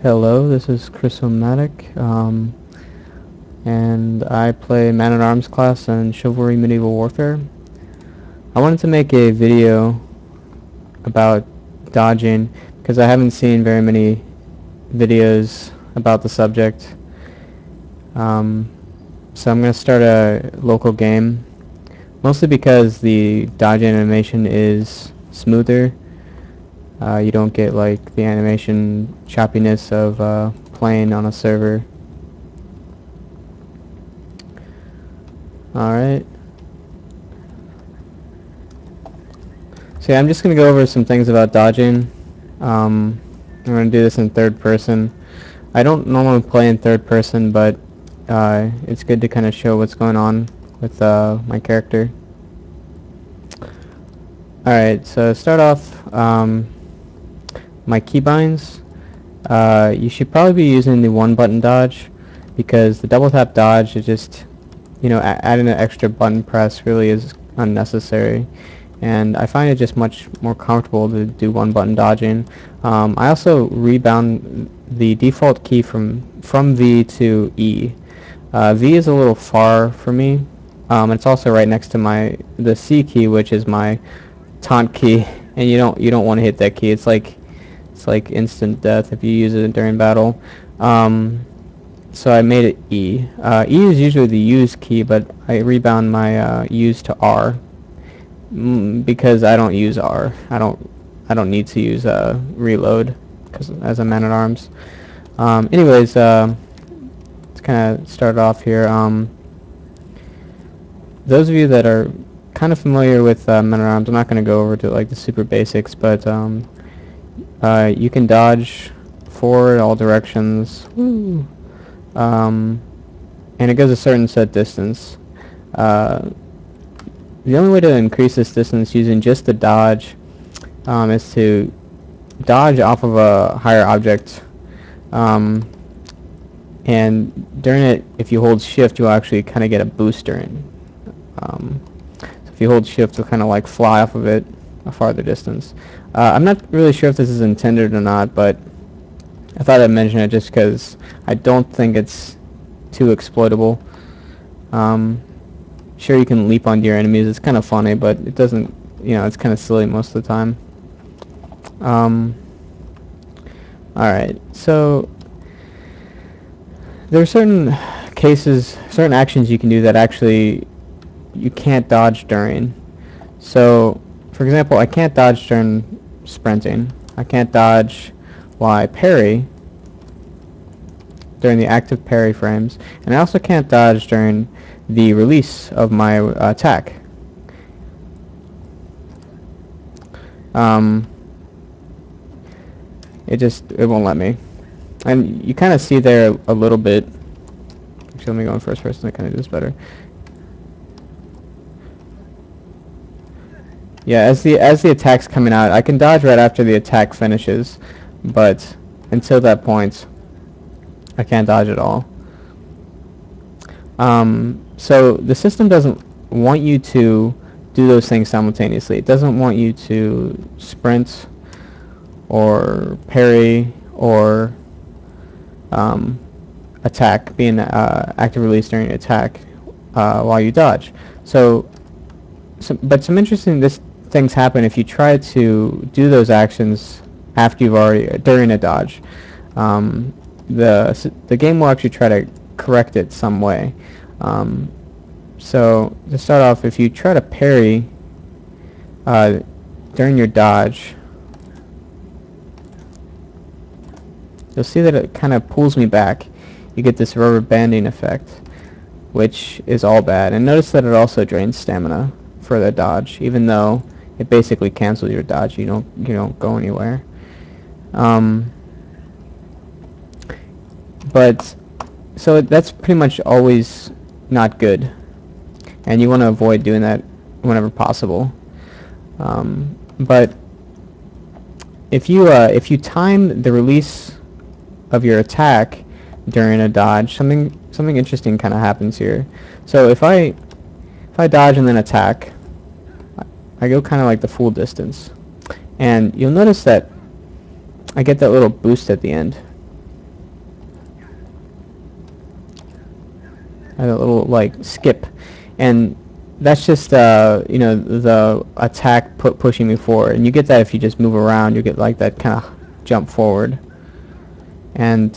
Hello, this is chrisomatic, and I play Man-at-Arms class in Chivalry Medieval Warfare. I wanted to make a video about dodging because I haven't seen very many videos about the subject. So I'm going to start a local game, mostly because the dodge animation is smoother. You don't get like the animation choppiness of playing on a server. Alright. So yeah, I'm just going to go over some things about dodging. I'm going to do this in third person. I don't normally play in third person, but it's good to kind of show what's going on with my character. Alright, so start off, my keybinds. You should probably be using the one button dodge, because the double tap dodge is just, adding an extra button press really is unnecessary, and I find it just much more comfortable to do one button dodging. I also rebound the default key from V to E. V is a little far for me. It's also right next to the C key, which is my taunt key, and you don't want to hit that key. It's like instant death if you use it during battle. So I made it E. E is usually the use key, but I rebound my use to R because I don't use R. I don't need to use reload as a man-at-arms. Anyways, let's kind of start off here. Those of you that are kind of familiar with man-at-arms, I'm not going to go over to like the super basics, but you can dodge forward all directions. Woo. And it goes a certain set distance. The only way to increase this distance using just the dodge is to dodge off of a higher object. And during it, if you hold shift, you'll actually kind of get a boost during. So if you hold shift, you'll kind of like fly off of it a farther distance. I'm not really sure if this is intended or not, but I thought I'd mention it just because I don't think it's too exploitable. Sure, you can leap onto your enemies. It's kind of funny, but it doesn't, it's kind of silly most of the time. Alright, so there are certain cases, certain actions you can do that actually you can't dodge during. So, for example, I can't dodge during sprinting. I can't dodge while I parry during the active parry frames, and I also can't dodge during the release of my attack. It won't let me, and you kind of see there a little bit. Actually, let me go in first person to kind of do this better. Yeah, as the attack's coming out, I can dodge right after the attack finishes, but until that point, I can't dodge at all. So the system doesn't want you to do those things simultaneously. It doesn't want you to sprint or parry or attack, be an active release during attack while you dodge. But some interesting things happen if you try to do those actions after during a dodge. The game will actually try to correct it some way. So to start off, if you try to parry during your dodge, you'll see that it kind of pulls me back. You get this rubber banding effect, which is all bad. And notice that it also drains stamina for the dodge, even though it basically cancels your dodge. You don't go anywhere. But so that's pretty much always not good, and you want to avoid doing that whenever possible. But if you time the release of your attack during a dodge, something interesting kind of happens here. So if I dodge and then attack, I go kind of like the full distance, and you'll notice that I get that little boost at the end. has a little like skip, and that's just you know, the attack pushing me forward. And you get that if you just move around. You get like that kind of jump forward, and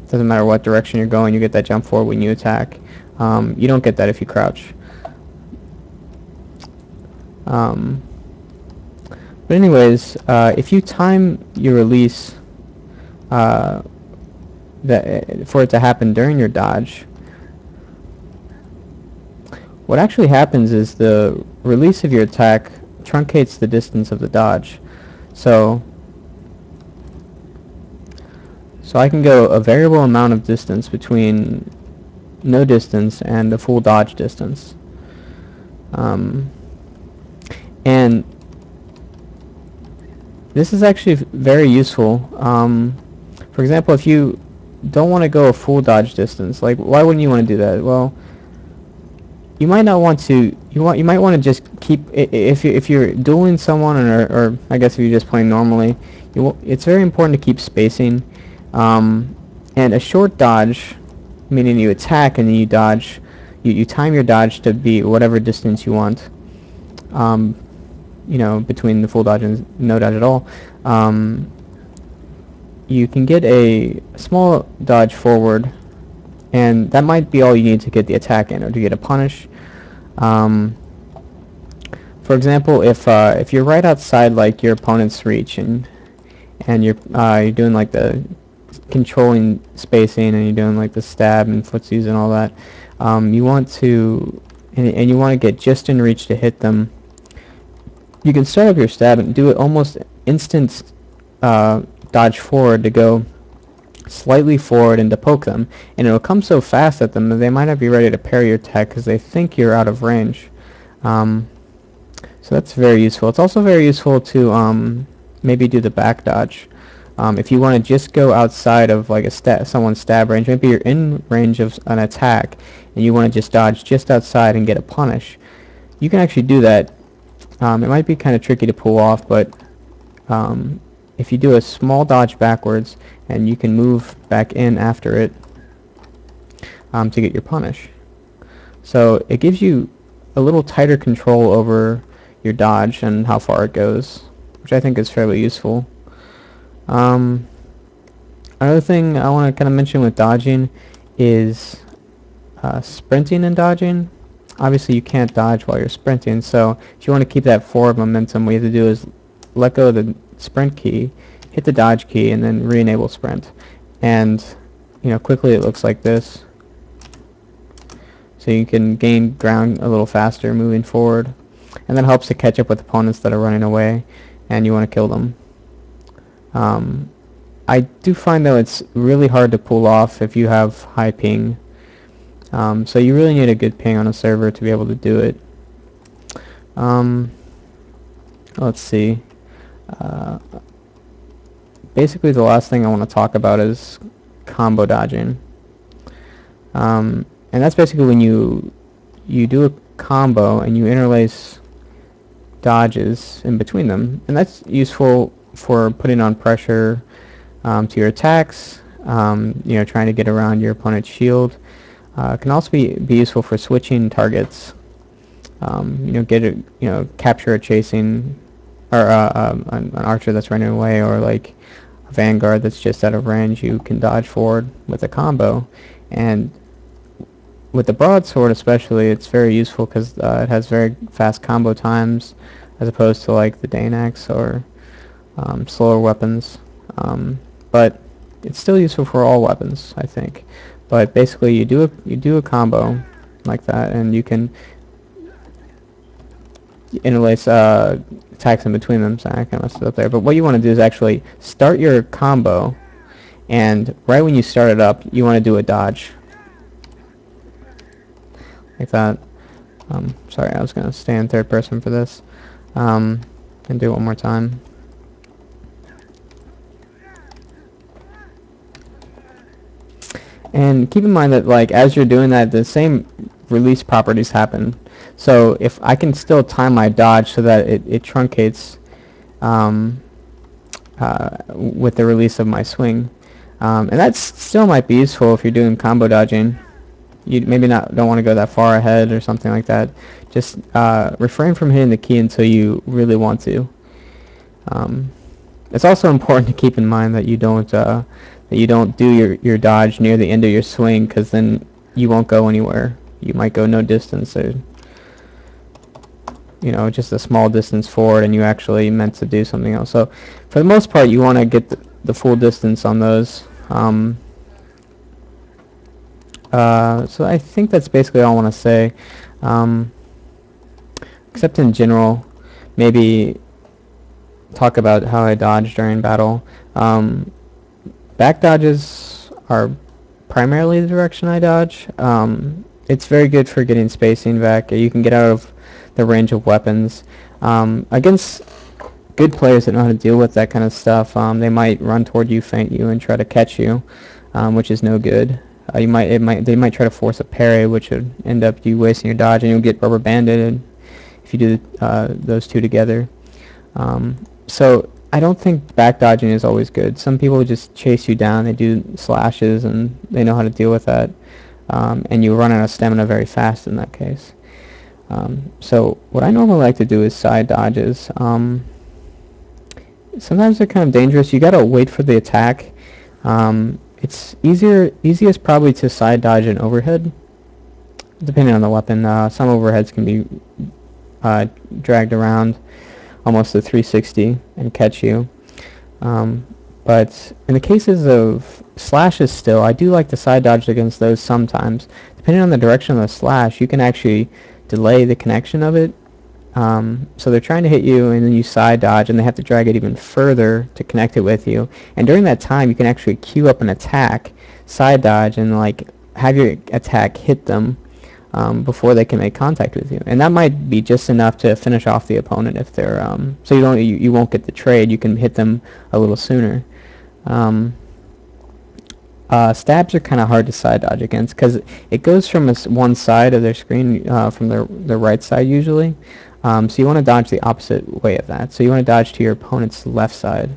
doesn't matter what direction you're going, you get that jump forward when you attack. You don't get that if you crouch. But anyways, if you time your release for it to happen during your dodge, what actually happens is the release of your attack truncates the distance of the dodge. So I can go a variable amount of distance between no distance and the full dodge distance. And this is actually very useful. For example, if you don't want to go a full dodge distance, like why wouldn't you want to do that? Well, you might not want to. You might want to just keep if you're dueling someone, or I guess if you're just playing normally, it's very important to keep spacing. And a short dodge, meaning you attack and then you dodge, you time your dodge to be whatever distance you want. You know, between the full dodge and no dodge at all. You can get a small dodge forward, and that might be all you need to get the attack in or to get a punish. For example, if you're right outside like your opponent's reach, and you're doing like the controlling spacing, and you're doing like the stab and footsies and all that, you want to and you want to get just in reach to hit them. You can start up your stab and do it almost instant dodge forward to go slightly forward and to poke them, and it'll come so fast at them that they might not be ready to parry your attack because they think you're out of range. So that's very useful. It's also very useful to maybe do the back dodge. If you want to just go outside of like someone's stab range, maybe you're in range of an attack and you want to just dodge just outside and get a punish, you can actually do that. It might be kind of tricky to pull off, but if you do a small dodge backwards and you can move back in after it to get your punish. So it gives you a little tighter control over your dodge and how far it goes, which I think is fairly useful. Another thing I want to kind of mention with dodging is sprinting and dodging. Obviously you can't dodge while you're sprinting, so if you want to keep that forward momentum, what you have to do is let go of the sprint key, hit the dodge key, and then re-enable sprint. And you know, quickly it looks like this. So you can gain ground a little faster moving forward, and that helps to catch up with opponents that are running away and you want to kill them. I do find though it's really hard to pull off if you have high ping. So you really need a good ping on a server to be able to do it. Let's see. Basically the last thing I want to talk about is combo dodging. And that's basically when you do a combo and you interlace dodges in between them. And that's useful for putting on pressure to your attacks, you know, trying to get around your opponent's shield. It can also be useful for switching targets. You know, capture a chasing, or an archer that's running away, or like a vanguard that's just out of range. You can dodge forward with a combo, and with the broadsword especially, it's very useful because it has very fast combo times, as opposed to like the Danax or slower weapons. But it's still useful for all weapons, I think. But basically, you do a combo like that, and you can interlace attacks in between them. Sorry, I kind of messed it up there. But what you want to do is actually start your combo, and right when you start it up, you want to do a dodge like that. Sorry, I was going to stay in third person for this, and do it one more time. And keep in mind that, like, as you're doing that, the same release properties happen. So if I can still time my dodge so that it truncates with the release of my swing, and that still might be useful if you're doing combo dodging. you maybe don't want to go that far ahead or something like that. Just refrain from hitting the key until you really want to. It's also important to keep in mind that you don't do your dodge near the end of your swing, because then you won't go anywhere. You might go no distance, or just a small distance forward, and you actually meant to do something else. So for the most part, you want to get the full distance on those. So I think that's basically all I want to say. Except in general, maybe talk about how I dodge during battle. Back dodges are primarily the direction I dodge. It's very good for getting spacing back. You can get out of the range of weapons. Against good players that know how to deal with that kind of stuff, they might run toward you, feint you, and try to catch you, which is no good. They might try to force a parry, which would end up you wasting your dodge, and you'll get rubber banded if you do those two together. So I don't think back dodging is always good. Some people just chase you down. They do slashes, and they know how to deal with that. And you run out of stamina very fast in that case. So what I normally like to do is side dodges. Sometimes they're kind of dangerous. You gotta wait for the attack. It's easiest probably to side dodge an overhead, depending on the weapon. Some overheads can be dragged around almost to 360 and catch you. But in the cases of slashes still, I do like to side dodge against those sometimes. Depending on the direction of the slash, you can actually delay the connection of it. So they're trying to hit you, and then you side dodge, and they have to drag it even further to connect it with you. And during that time, you can actually queue up an attack, side dodge, and have your attack hit them before they can make contact with you. And that might be just enough to finish off the opponent if they're so you won't get the trade. You can hit them a little sooner. Stabs are kind of hard to side dodge against, because it goes from one side of their screen, from their right side usually. So you want to dodge the opposite way of that. So you want to dodge to your opponent's left side,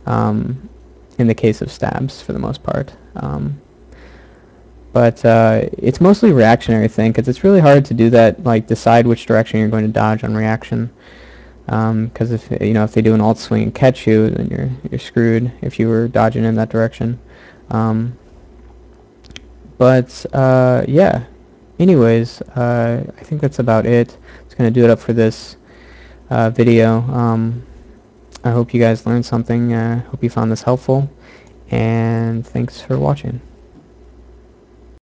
in the case of stabs for the most part. But it's mostly a reactionary thing, because it's really hard to do that, decide which direction you're going to dodge on reaction. Because if they do an alt swing and catch you, then you're screwed if you were dodging in that direction. Yeah. Anyways, I think that's about it. It's going to do it up for this video. I hope you guys learned something. Hope you found this helpful, and thanks for watching.